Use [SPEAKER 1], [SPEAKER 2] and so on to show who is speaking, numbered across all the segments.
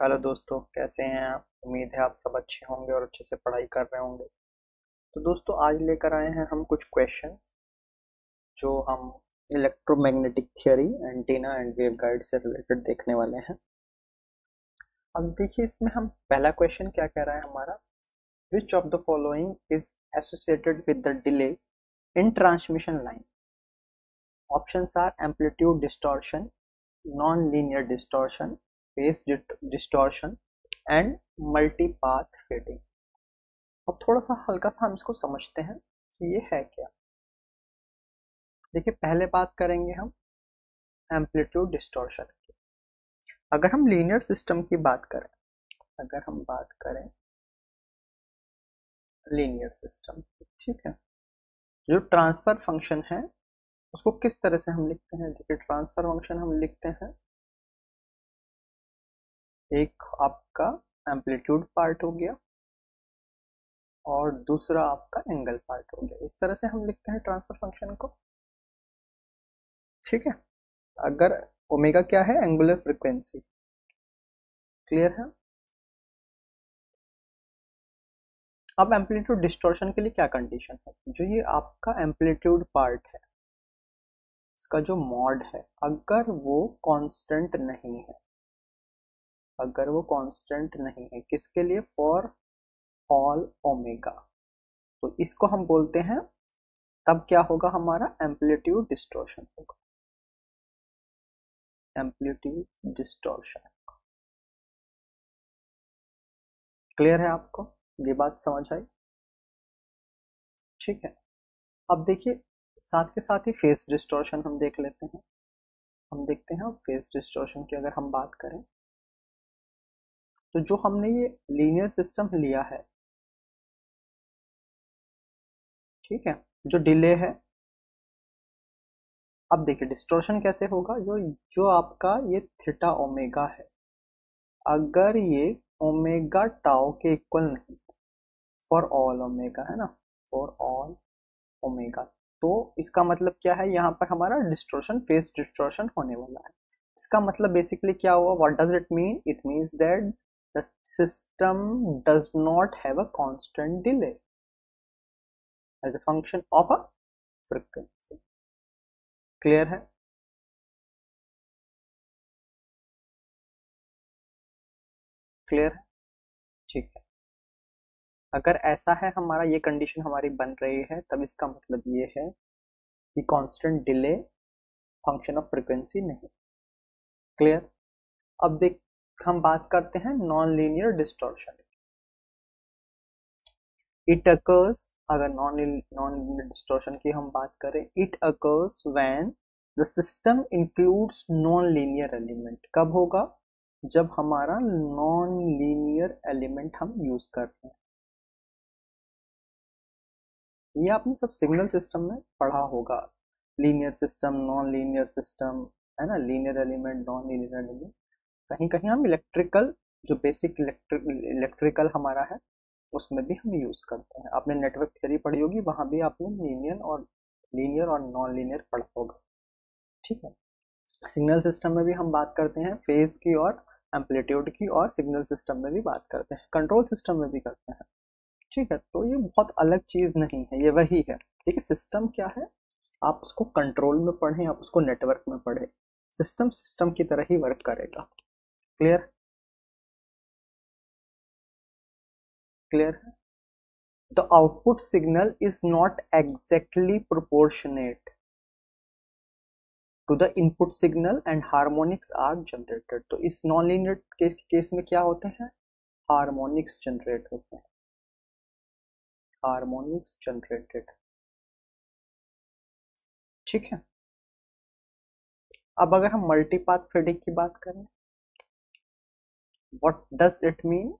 [SPEAKER 1] Hello दोस्तों, कैसे हैं आप? उम्मीद है आप सब अच्छे होंगे और अच्छे से पढ़ाई कर रहे होंगे। तो दोस्तों, आज लेकर आए हैं हम कुछ क्वेश्चन जो हम electromagnetic theory, antenna and waveguide से रिलेटेड देखने वाले हैं। अब देखिए, इसमें हम पहला क्वेश्चन क्या कह रहा है हमारा, which of the following is associated with the delay in transmission line? Options are amplitude distortion, non linear distortion, phase distortion and multipath fading. अब थोड़ा सा हल्का सा हम इसको समझते हैं कि ये है क्या। देखिए, पहले बात करेंगे हम एम्पलीट्यूड डिस्टॉर्शन की। अगर हम लीनियर सिस्टम की बात करें, अगर हम बात करें लीनियर सिस्टम की, ठीक है, जो ट्रांसफर फंक्शन है उसको किस तरह से हम लिखते हैं? देखिए, ट्रांसफर फंक्शन हम लिखते हैं, एक आपका एम्पलीट्यूड पार्ट हो गया और दूसरा आपका एंगल पार्ट हो गया। इस तरह से हम लिखते हैं ट्रांसफर फंक्शन को, ठीक है। अगर ओमेगा क्या है? Angular frequency. क्लियर है? अब एम्पलीट्यूड डिस्टॉर्शन के लिए क्या कंडीशन है? जो ये आपका एम्पलीट्यूड पार्ट है, इसका जो मॉड है, अगर वो कांस्टेंट नहीं है, अगर वो कांस्टेंट नहीं है, किसके लिए? फॉर ऑल ओमेगा, तो इसको हम बोलते हैं, तब क्या होगा? हमारा एम्पलीट्यूड डिस्टॉर्शन होगा, एम्पलीट्यूड डिस्टॉर्शन। क्लियर है आपको? ये बात समझ आई? ठीक है। अब देखिए, साथ के साथ ही फेस डिस्टॉर्शन हम देख लेते हैं। हम देखते हैं फेस डिस्टॉर्शन की अगर हम बात करें, तो जो हमने ये लीनियर सिस्टम लिया है, ठीक है, जो डिले है, अब देखिए डिस्टॉर्शन कैसे होगा। जो जो आपका ये थीटा ओमेगा है, अगर ये ओमेगा टाउ के इक्वल नहीं, फॉर ऑल ओमेगा है ना, फॉर ऑल ओमेगा, तो इसका मतलब क्या है? यहाँ पर हमारा डिस्टॉर्शन, फेस डिस्टॉर्शन होने वाला है। इसका मतलब बेसिकली क्या हुआ? What does it mean? It means that the system does not have a constant delay as a function of a frequency. Clear है? क्लियर है? ठीक है। अगर ऐसा है, हमारा ये कंडीशन हमारी बन रही है, तब इसका मतलब ये है कि constant delay function of frequency नहीं। क्लियर? अब देख, हम बात करते हैं non linear distortion. It occurs, अगर नॉन लीनियर डिस्टॉर्शन की हम बात करें, it occurs when the system includes non linear element. कब होगा? जब हमारा नॉन लीनियर एलिमेंट हम यूज करते हैं। ये आपने सब सिग्नल सिस्टम में पढ़ा होगा, linear system, non linear system, है ना, linear element, non linear element. कहीं कहीं हम इलेक्ट्रिकल, जो बेसिक इलेक्ट्रिकल हमारा है, उसमें भी हम यूज करते हैं। आपने नेटवर्क थ्योरी पढ़ी होगी, वहां भी आपने लीनियर और नॉन लीनियर पढ़ा होगा, ठीक है। सिग्नल सिस्टम में भी हम बात करते हैं फेज की और एम्पलीट्यूड की, और सिग्नल सिस्टम में भी बात करते हैं, कंट्रोल सिस्टम में भी करते हैं, ठीक है। तो ये बहुत अलग चीज नहीं है, ये वही है। देखिए, सिस्टम क्या है, आप उसको कंट्रोल में पढ़ें, आप उसको नेटवर्क में पढ़ें, सिस्टम सिस्टम की तरह ही वर्क करेगा। क्लियर? क्लियर है? The output signal is not exactly proportionate to the input signal and harmonics are generated. तो इस नॉन लीनियर केस में क्या होते हैं? हार्मोनिक्स जनरेट होते हैं, हार्मोनिक्स जनरेटेड, ठीक है। अब अगर हम मल्टीपाथ फेडिंग की बात करें, what does it mean?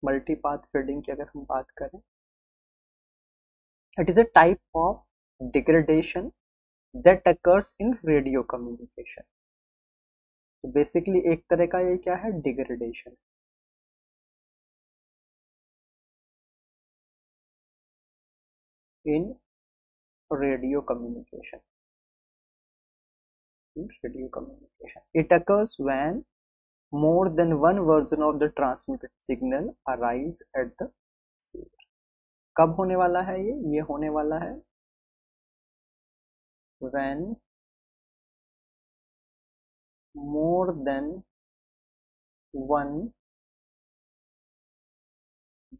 [SPEAKER 1] Multipath fading की अगर हम बात करें, it is a type of degradation that occurs in radio communication. तो बेसिकली एक तरह का ये क्या है? Degradation in radio communication, in radio communication. It occurs when more than one version of the transmitted signal arrives at the receiver. कब होने वाला है ये होने वाला है when more than one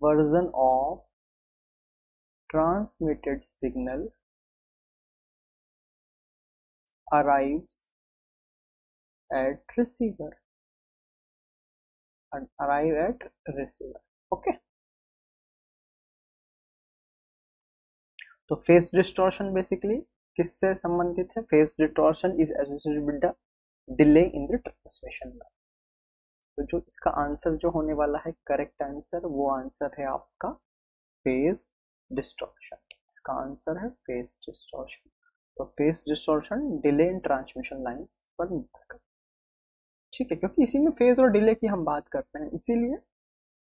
[SPEAKER 1] version of transmitted signal arrives at receiver. Arrive at receiver. Okay. तो phase distortion basically किससे संबंधित है? Phase distortion is associated with the delay in the transmission line. तो जो इसका आंसर जो होने वाला है करेक्ट आंसर, वो आंसर है आपका फेस डिस्टॉर्शन। इसका आंसर है फेस डिस्टॉर्शन। तो phase distortion delay in transmission line पर निर्भर करता है। ठीक है, क्योंकि इसी में फेज और डिले की हम बात करते हैं, इसीलिए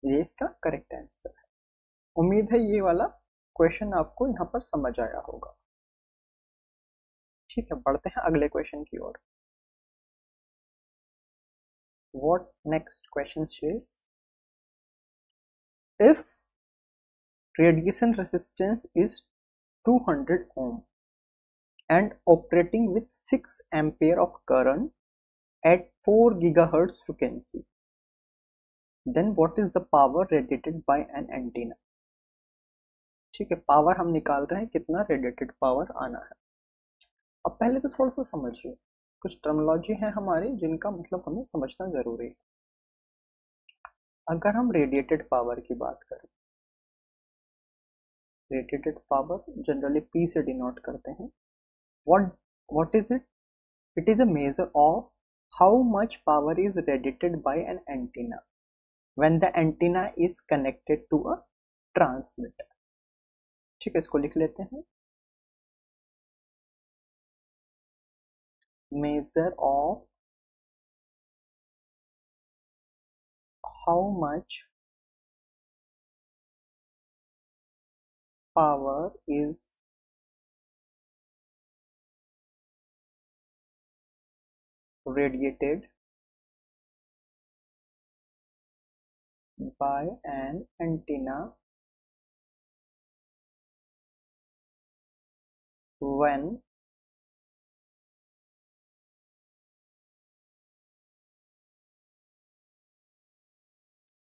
[SPEAKER 1] ये इसका करेक्ट आंसर है। उम्मीद है ये वाला क्वेश्चन आपको यहाँ पर समझ आया होगा। ठीक है, बढ़ते हैं अगले क्वेश्चन की ओर। What next question says, if radiation resistance is 200 ohm and operating with 6 ampere of current at 4 gigahertz frequency, then what is the power radiated by an antenna? ठीक है, पावर हम निकाल रहे हैं, कितना रेडिएटेड पावर आना है। अब पहले तो थोड़ा सा समझिए, कुछ टर्मिनोलॉजी है हमारी जिनका मतलब हमें समझना जरूरी है। अगर हम रेडिएटेड पावर की बात करें, रेडिएटेड पावर जनरली P से डिनोट करते हैं। what is it? It is a measure of how much power is radiated by an antenna when the antenna is connected to a transmitter. ठीक है, इसको लिख लेते हैं। measure of how much power is radiated by an antenna when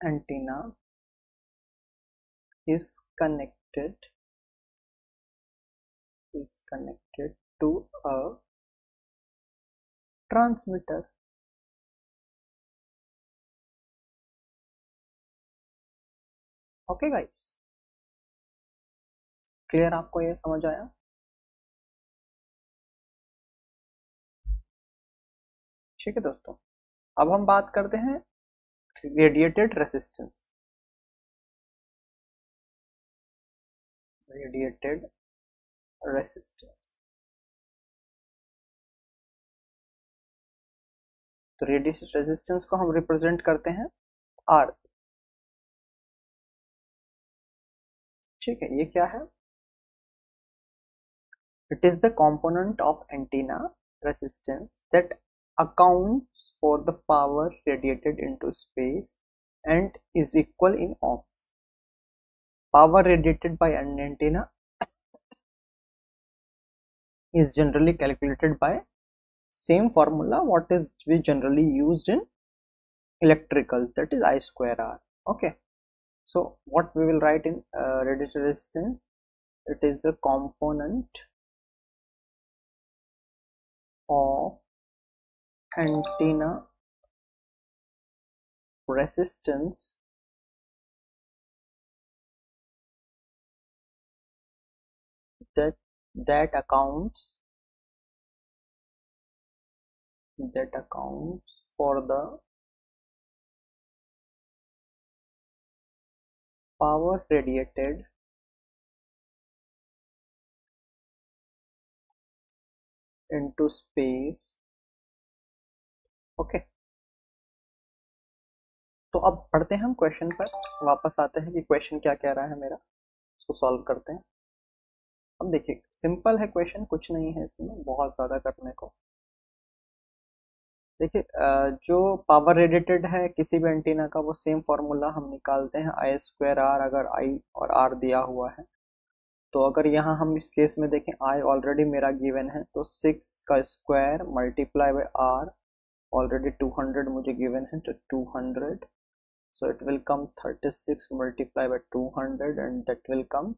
[SPEAKER 1] antenna is connected to a transmitter. Okay guys, clear? आपको ये समझ आया? ठीक है दोस्तों, अब हम बात करते हैं रेडिएटेड रेजिस्टेंस। रेडिएटेड रेजिस्टेंस, तो रेडिएटेड रेजिस्टेंस को हम रिप्रेजेंट करते हैं R से। ठीक है, ये क्या है? It is the component of antenna resistance that accounts for the power radiated into space and is equal in ohms. Power radiated by an antenna is generally calculated by same formula what is we generally used in electrical, that is I square R. Okay, so what we will write in radiated resistance, it is a component of antenna resistance that accounts for the power radiated into space. Okay, तो अब पढ़ते हैं हम question पर, वापस आते हैं कि क्वेश्चन क्या कह रहा है मेरा, इसको सॉल्व करते हैं। अब देखिए, सिंपल है क्वेश्चन, कुछ नहीं है इसमें बहुत ज़्यादा करने को। देखिए जो पावर रेडिएटेड है किसी भी एंटीना का वो सेम फार्मूला हम निकालते हैं आई स्क्वायर आर, अगर आई और आर दिया हुआ है। तो अगर यहाँ हम इस केस में देखें आई ऑलरेडी मेरा गिवन है, तो 6 का square multiply by R, already 200 मुझे गिवन है, तो 200, so it will come 36 multiplied by 200 and that will come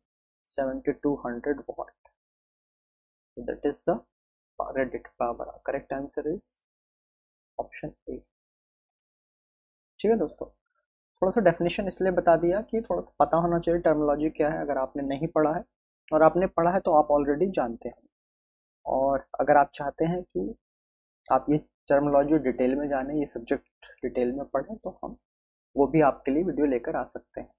[SPEAKER 1] 7200 watt. So that is the radiated power. Correct answer is option A. ठीक है दोस्तों, थोड़ा सा डेफिनेशन इसलिए बता दिया कि थोड़ा सा पता होना चाहिए टर्मिनोलॉजी क्या है। अगर आपने नहीं पढ़ा है और आपने पढ़ा है तो आप ऑलरेडी जानते हैं, और अगर आप चाहते हैं कि आप ये टर्मिनोलॉजी डिटेल में जाने, ये सब्जेक्ट डिटेल में पढ़ें, तो हम वो भी आपके लिए वीडियो लेकर आ सकते हैं।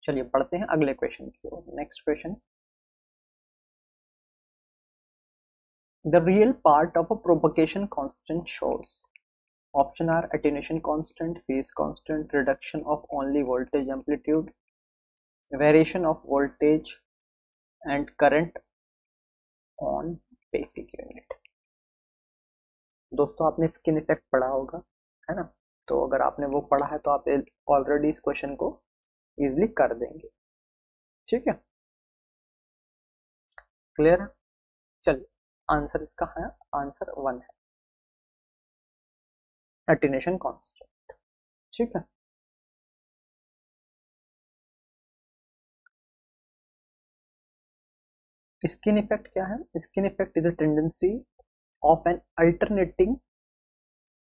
[SPEAKER 1] चलिए पढ़ते हैं अगले क्वेश्चन की ओर। Next question, the real part of a propagation constant shows. Option are attenuation constant, phase constant, reduction of only voltage amplitude, variation of voltage and current on basic unit. दोस्तों आपने स्किन इफेक्ट पढ़ा होगा, है ना? तो अगर आपने वो पढ़ा है तो आप ऑलरेडी इस क्वेश्चन को इजिली कर देंगे। ठीक है, क्लियर है? चलिए आंसर इसका है, आंसर 1 है, अटेन्यूएशन कांस्टेंट। ठीक है, स्किन इफेक्ट क्या है? Skin effect is a tendency of an alternating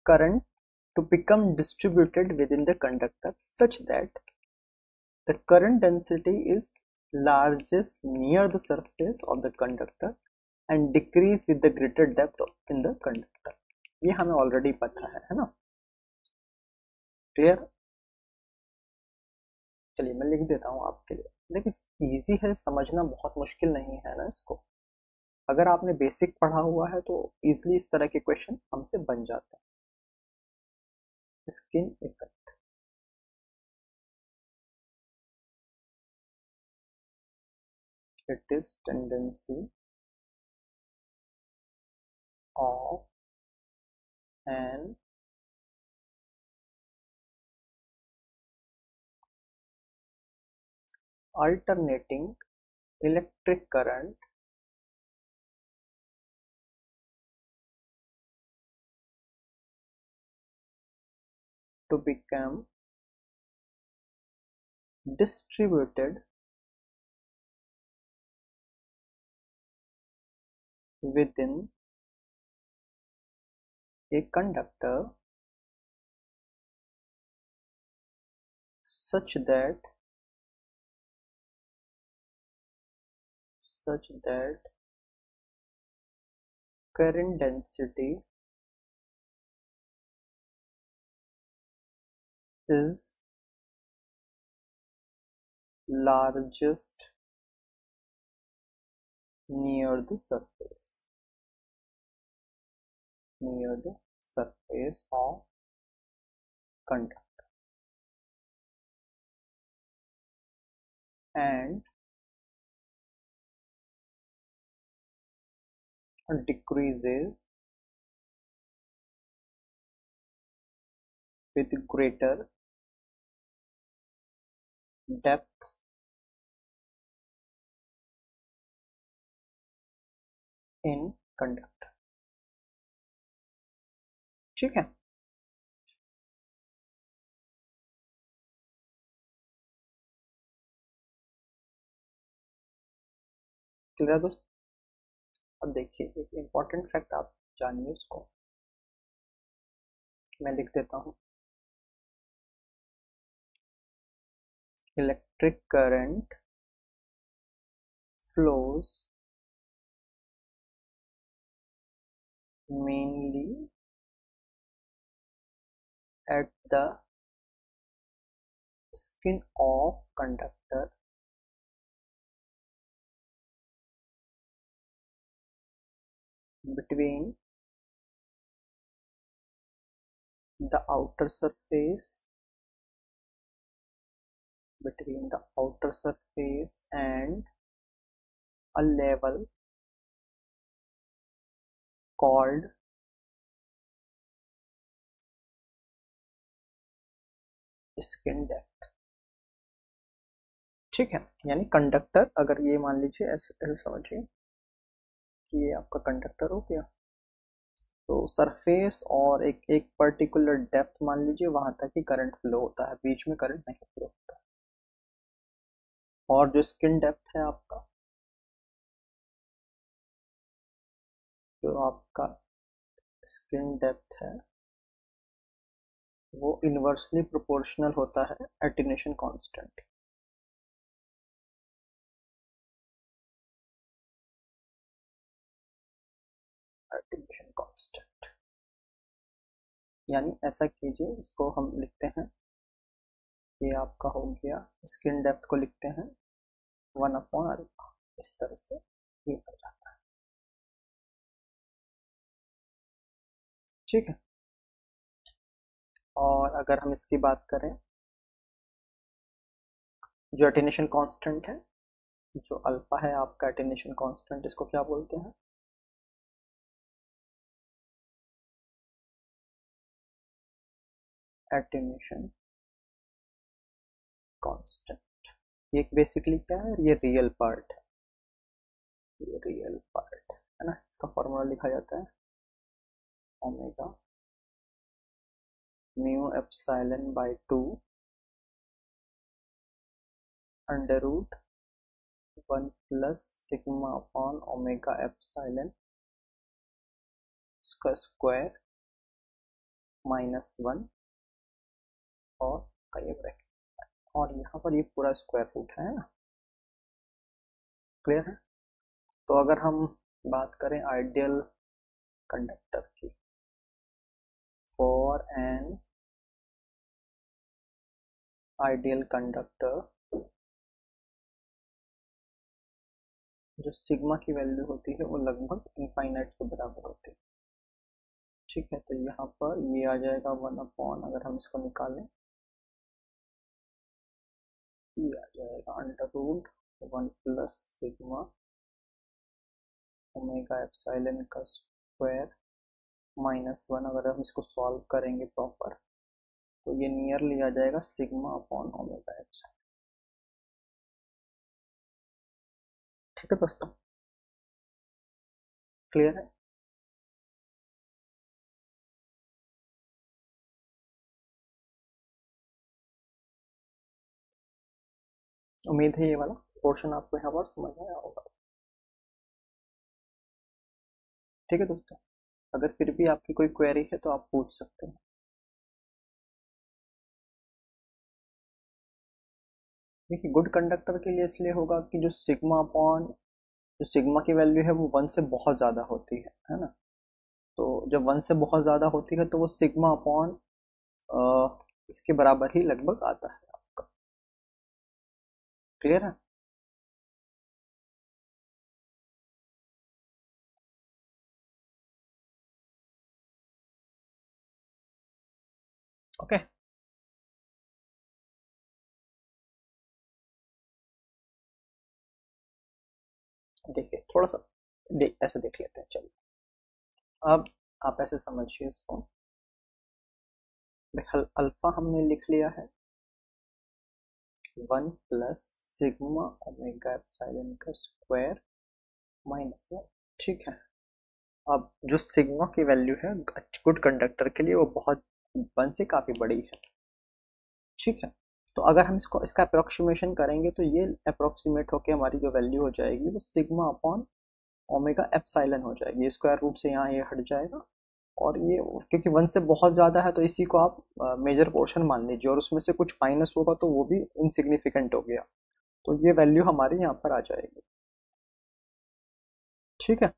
[SPEAKER 1] current to become distributed within the conductor such that the current density is largest near the surface of the conductor and decrease with the greater depth in the conductor. ये हमें already पता है ना? Clear? चलिए मैं लिख देता हूँ आपके लिए। देखिए इजी है, समझना बहुत मुश्किल नहीं है ना इसको। अगर आपने बेसिक पढ़ा हुआ है तो इजिली इस तरह के क्वेश्चन हमसे बन जाते हैं। Skin effect, it is tendency of an alternating electric current to become distributed within a conductor such that current density is largest near the surface of conductor and decreases with greater depth in conductor। ठीक है, clear दोस्त? अब देखिए एक important fact आप जानिए, उसको मैं लिख देता हूँ। Electric current flows mainly at the skin of conductor between the outer surface and a level called skin depth. ठीक है, यानी कंडक्टर, अगर ये मान लीजिए ऐसे समझिए कि ये आपका कंडक्टर हो गया, तो सरफेस और एक एक पर्टिकुलर डेप्थ मान लीजिए वहां तक ही करंट फ्लो होता है, बीच में करंट नहीं फ्लो होता। और जो स्किन डेप्थ है आपका, जो आपका स्किन डेप्थ है वो इन्वर्सली प्रोपोर्शनल होता है एटीन्यूएशन कांस्टेंट। एटीन्यूएशन कांस्टेंट यानी ऐसा कीजिए, इसको हम लिखते हैं, ये आपका हो गया, स्किन डेप्थ को लिखते हैं 1/अल्फा, इस तरह से ये हो जाता है। ठीक है, और अगर हम इसकी बात करें, जो एटीन्यूएशन कांस्टेंट है, जो अल्फा है आपका एटीन्यूएशन कांस्टेंट, इसको क्या बोलते हैं? Attenuation constant. ये बेसिकली क्या है, ये रियल पार्ट है, ये रियल पार्ट है ना। इसका फॉर्मूला लिखा जाता है omega mu epsilon by 2 under root 1 plus sigma upon omega epsilon इसका स्क्वायर -1 और का ये ब्रैकेट, और यहाँ पर ये पूरा स्क्वायर रूट है ना। क्लियर है? तो अगर हम बात करें आइडियल कंडक्टर की, फॉर एन आइडियल कंडक्टर, जो सिग्मा की वैल्यू होती है वो लगभग इनफाइनाइट के बराबर होती है। ठीक है, तो यहाँ पर ये आ जाएगा 1/, अगर हम इसको निकालें, ये आ जाएगा under root 1 plus sigma omega epsilon का स्क्वायर -1। अगर हम इसको सॉल्व करेंगे प्रॉपर, तो ये नियरली आ जाएगा सिग्मा अपॉन ओमेगा एप्सिलॉन। ठीक है दोस्तों, क्लियर है? उम्मीद है ये वाला पोर्शन आपको यहाँ पर समझ में आया होगा। ठीक है दोस्तों, अगर फिर भी आपकी कोई क्वेरी है तो आप पूछ सकते हैं। देखिए, गुड कंडक्टर के लिए इसलिए होगा कि जो सिग्मा अपॉन, जो सिग्मा की वैल्यू है वो 1 से बहुत ज़्यादा होती है ना। तो जब 1 से बहुत ज़्यादा होती है तो वो सिग्मा अपॉन इसके बराबर ही लगभग आता है आपका। क्लियर है? ओके, देखिए थोड़ा सा ऐसे देख लेते हैं, चलिए। अब आप ऐसे समझिए इसको, अल्फा हमने लिख लिया है 1 प्लस सिग्मा ओमेगा एप्सिलॉन का स्क्वायर -1। ठीक है, अब जो सिग्मा की वैल्यू है गुड कंडक्टर के लिए वो बहुत 1 से काफ़ी बड़ी है। ठीक है, तो अगर हम इसको इसका अप्रोक्सीमेशन करेंगे तो ये अप्रोक्सीमेट होके हमारी जो वैल्यू हो जाएगी वो सिग्मा अपॉन ओमेगा एप्सिलॉन हो जाएगी। स्क्वायर रूट से यहाँ ये हट जाएगा, और ये क्योंकि 1 से बहुत ज़्यादा है तो इसी को आप मेजर पोर्शन मान लीजिए, और उसमें से कुछ माइनस होगा तो वो भी इनसिग्निफिकेंट हो गया, तो ये वैल्यू हमारी यहाँ पर आ जाएगी। ठीक है,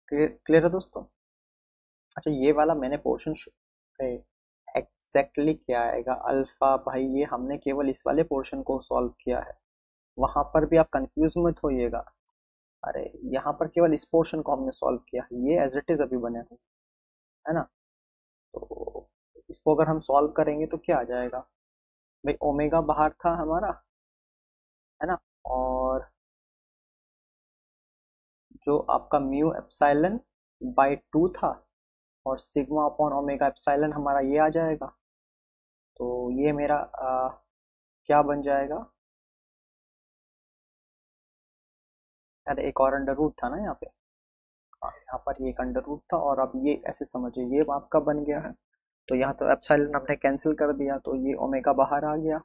[SPEAKER 1] क्लियर है दोस्तों? अच्छा, ये वाला मैंने पोर्शन एग्जैक्टली क्या आएगा अल्फा, भाई ये हमने केवल इस वाले पोर्शन को सॉल्व किया है, वहां पर भी आप कंफ्यूज मत होइएगा। अरे यहाँ पर केवल इस पोर्शन को हमने सॉल्व किया है, ये एज इट इज अभी बने हुए है ना। तो इसको अगर हम सॉल्व करेंगे तो क्या आ जाएगा, भाई ओमेगा बाहर था हमारा, है ना, और जो आपका म्यू एप्सिलॉन बाई 2 था, और सिग्मा अपॉन ओमेगा एप्सिलॉन हमारा ये आ जाएगा। तो ये मेरा क्या बन जाएगा, अरे एक और अंडर रूट था ना यहाँ पे, हाँ यहाँ पर ये एक अंडर रूट था, और अब ये ऐसे समझिए ये आपका बन गया है। तो यहाँ तो एप्सिलॉन हमने कैंसिल कर दिया, तो ये ओमेगा बाहर आ गया।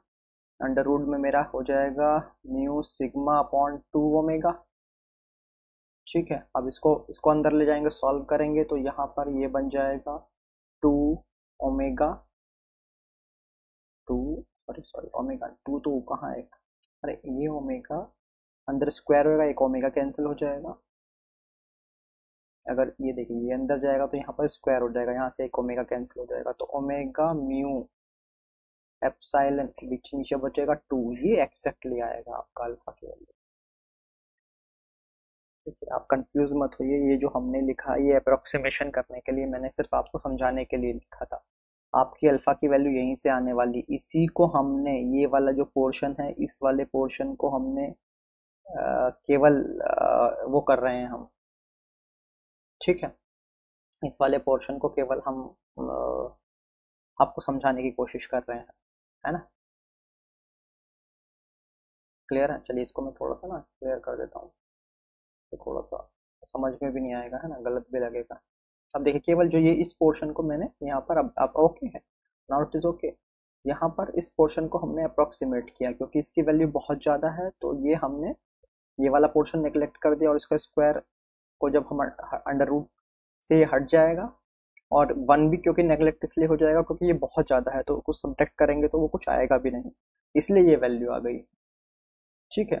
[SPEAKER 1] अंडर रूट में मेरा हो जाएगा म्यू सिग्मा अपॉन 2 ओमेगा। ठीक है, अब इसको इसको अंदर ले जाएंगे, सॉल्व करेंगे, तो यहाँ पर ये बन जाएगा 2 ओमेगा 2, सॉरी सॉरी ओमेगा 2 तो कहाँ है, अरे ये ओमेगा अंदर स्क्वायर होगा, एक ओमेगा कैंसिल हो जाएगा। अगर ये देखिए ये अंदर जाएगा तो यहाँ पर स्क्वायर हो जाएगा, यहाँ से एक ओमेगा कैंसिल हो जाएगा, तो ओमेगा म्यू एप्सिलॉन बीच नीचे बचेगा 2, ये एक्जैक्टली आएगा आपका अल्फा की वैल्यू। ठीक है, आप कंफ्यूज मत होइए, ये जो हमने लिखा ये अप्रोक्सीमेशन करने के लिए, मैंने सिर्फ आपको समझाने के लिए लिखा था। आपकी अल्फा की वैल्यू यहीं से आने वाली, इसी को हमने ये वाला जो पोर्शन है इस वाले पोर्शन को हमने केवल वो कर रहे हैं हम। ठीक है, इस वाले पोर्शन को केवल हम आपको समझाने की कोशिश कर रहे हैं, है ना। क्लियर है, चलिए इसको मैं थोड़ा सा ना क्लियर कर देता हूँ, तो थोड़ा सा समझ में भी नहीं आएगा, है ना, गलत भी लगेगा। अब देखिए केवल जो ये इस पोर्शन को मैंने यहाँ पर, अब ओके है, नाउ इट इज ओके। यहाँ पर इस पोर्शन को हमने अप्रोक्सीमेट किया क्योंकि इसकी वैल्यू बहुत ज़्यादा है, तो ये हमने ये वाला पोर्शन नेग्लेक्ट कर दिया, और इसका स्क्वायर को जब हम अंडर रूट से ये हट जाएगा, और वन भी क्योंकि नेग्लेक्ट इसलिए हो जाएगा क्योंकि ये बहुत ज़्यादा है, तो कुछ सब्ट्रैक्ट करेंगे तो वो कुछ आएगा भी नहीं, इसलिए ये वैल्यू आ गई। ठीक है,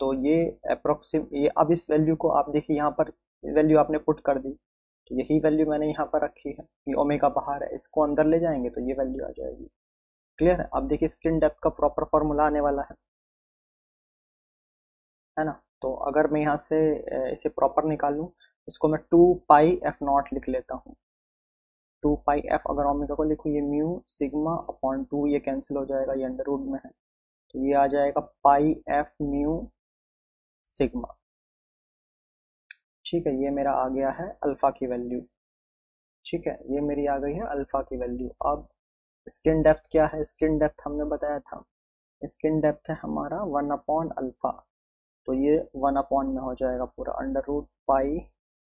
[SPEAKER 1] तो ये अप्रोक्सीम ये, अब इस वैल्यू को आप देखिए यहाँ पर वैल्यू आपने पुट कर दी, तो यही वैल्यू मैंने यहाँ पर रखी है, ये ओमेगा बाहर है, इसको अंदर ले जाएंगे तो ये वैल्यू आ जाएगी। क्लियर है, अब देखिए स्क्रीन डेप्थ का प्रॉपर फॉर्मूला आने वाला है ना। तो अगर मैं यहाँ से इसे प्रॉपर निकालूं, इसको मैं 2 पाई f0 लिख लेता हूँ। 2 पाई f, अगर ओमेगा को लिखूँ, ये म्यू सिग्मा अपॉन 2, ये कैंसिल हो जाएगा, ये अंडर रूट में है, तो ये आ जाएगा पाई एफ म्यू सिग्मा। ठीक है, ये मेरा आ गया है अल्फा की वैल्यू। ठीक है, ये मेरी आ गई है अल्फा की वैल्यू। अब स्किन डेप्थ क्या है, स्किन डेप्थ हमने बताया था, स्किन डेप्थ है हमारा 1/अल्फा, तो ये 1 में हो जाएगा पूरा, under root pi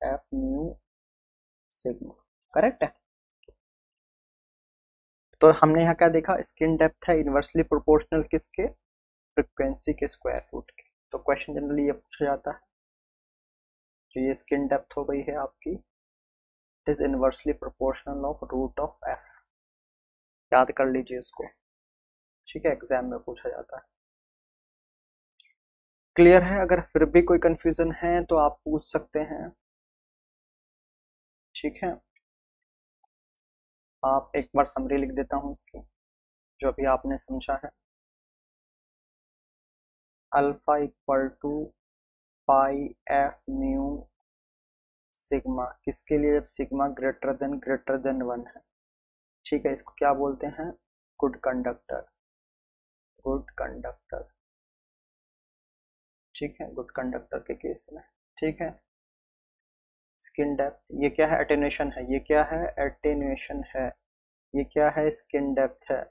[SPEAKER 1] F mu sigma. Correct है, तो हमने यहाँ क्या देखा, स्किन डेप्थ है इन्वर्सली प्रोपोर्शनल किसके, फ्रीक्वेंसी के स्क्वायर रूट के। तो क्वेश्चन जनरली ये पूछा जाता है, जो ये स्किन डेप्थ हो गई है आपकी, it is inversely proportional of root of F, याद कर लीजिए इसको। ठीक है, एग्जाम में पूछा जाता है। क्लियर है, अगर फिर भी कोई कंफ्यूजन है तो आप पूछ सकते हैं। ठीक है, आप एक बार समरी लिख देता हूँ इसकी, जो अभी आपने समझा है। Alpha equal to pi F mu sigma, किसके लिए, जब सिग्मा ग्रेटर देन 1 है। ठीक है, इसको क्या बोलते हैं, गुड कंडक्टर, गुड कंडक्टर। ठीक है, गुड कंडक्टर के केस में। ठीक है, स्किन डेप्थ, ये क्या है, एटेन्यूएशन है, ये क्या है, एटेन्यूएशन है, ये क्या है, स्किन डेप्थ है,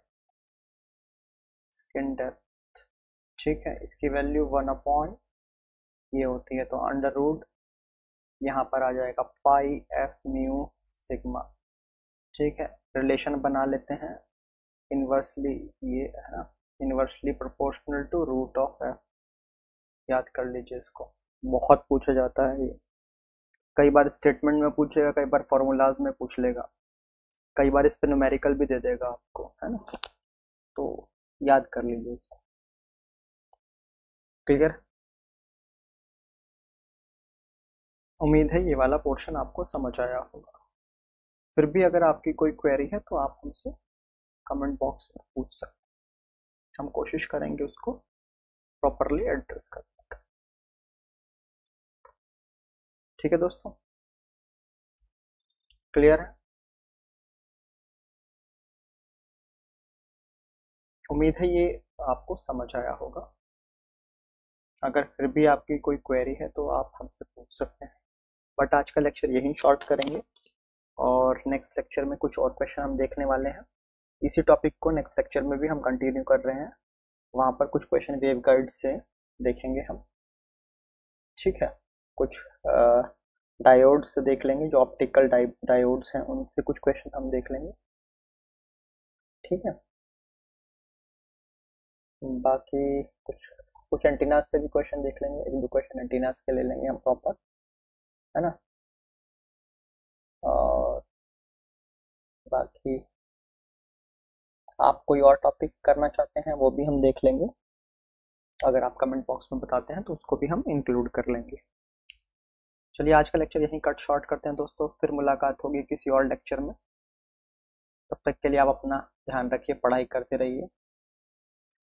[SPEAKER 1] स्किन डेप्थ। ठीक है, इसकी वैल्यू 1 ये होती है, तो अंडर रूट यहाँ पर आ जाएगा पाई एफ म्यू सिग्मा। ठीक है, रिलेशन बना लेते हैं, इन्वर्सली, ये है ना, inversely proportional to root of F, याद कर लीजिए इसको, बहुत पूछा जाता है ये, कई बार स्टेटमेंट में पूछेगा, कई बार फॉर्मूलाज में पूछ लेगा, कई बार इस पे न्यूमेरिकल भी दे देगा आपको, है ना, तो याद कर लीजिए इसको। क्लियर, उम्मीद है ये वाला पोर्शन आपको समझ आया होगा। फिर भी अगर आपकी कोई क्वेरी है तो आप हमसे कमेंट बॉक्स में पूछ सकते हैं, हम कोशिश करेंगे उसको प्रॉपरली एड्रेस करने का। ठीक है दोस्तों, क्लियर है, उम्मीद है ये आपको समझ आया होगा। अगर फिर भी आपकी कोई क्वेरी है तो आप हमसे पूछ सकते हैं। बट आज का लेक्चर यहीं शॉर्ट करेंगे और नेक्स्ट लेक्चर में कुछ और क्वेश्चन हम देखने वाले हैं। इसी टॉपिक को नेक्स्ट लेक्चर में भी हम कंटिन्यू कर रहे हैं, वहाँ पर कुछ क्वेश्चन वेव गाइड से देखेंगे हम। ठीक है, कुछ डायोड्स देख लेंगे, जो ऑप्टिकल डायोड्स हैं उनसे कुछ क्वेश्चन हम देख लेंगे। ठीक है, बाकी कुछ कुछ एंटीनास से भी क्वेश्चन देख लेंगे, एक दो क्वेश्चन एंटीनास के ले लेंगे हम प्रॉपर, है ना। और बाकी आप कोई और टॉपिक करना चाहते हैं वो भी हम देख लेंगे, अगर आप कमेंट बॉक्स में बताते हैं तो उसको भी हम इंक्लूड कर लेंगे। चलिए आज का लेक्चर यहीं कट शॉर्ट करते हैं दोस्तों, फिर मुलाकात होगी किसी और लेक्चर में। तब तक के लिए आप अपना ध्यान रखिए, पढ़ाई करते रहिए,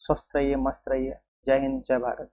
[SPEAKER 1] स्वस्थ रहिए, मस्त रहिए। जय हिंद, जय भारत।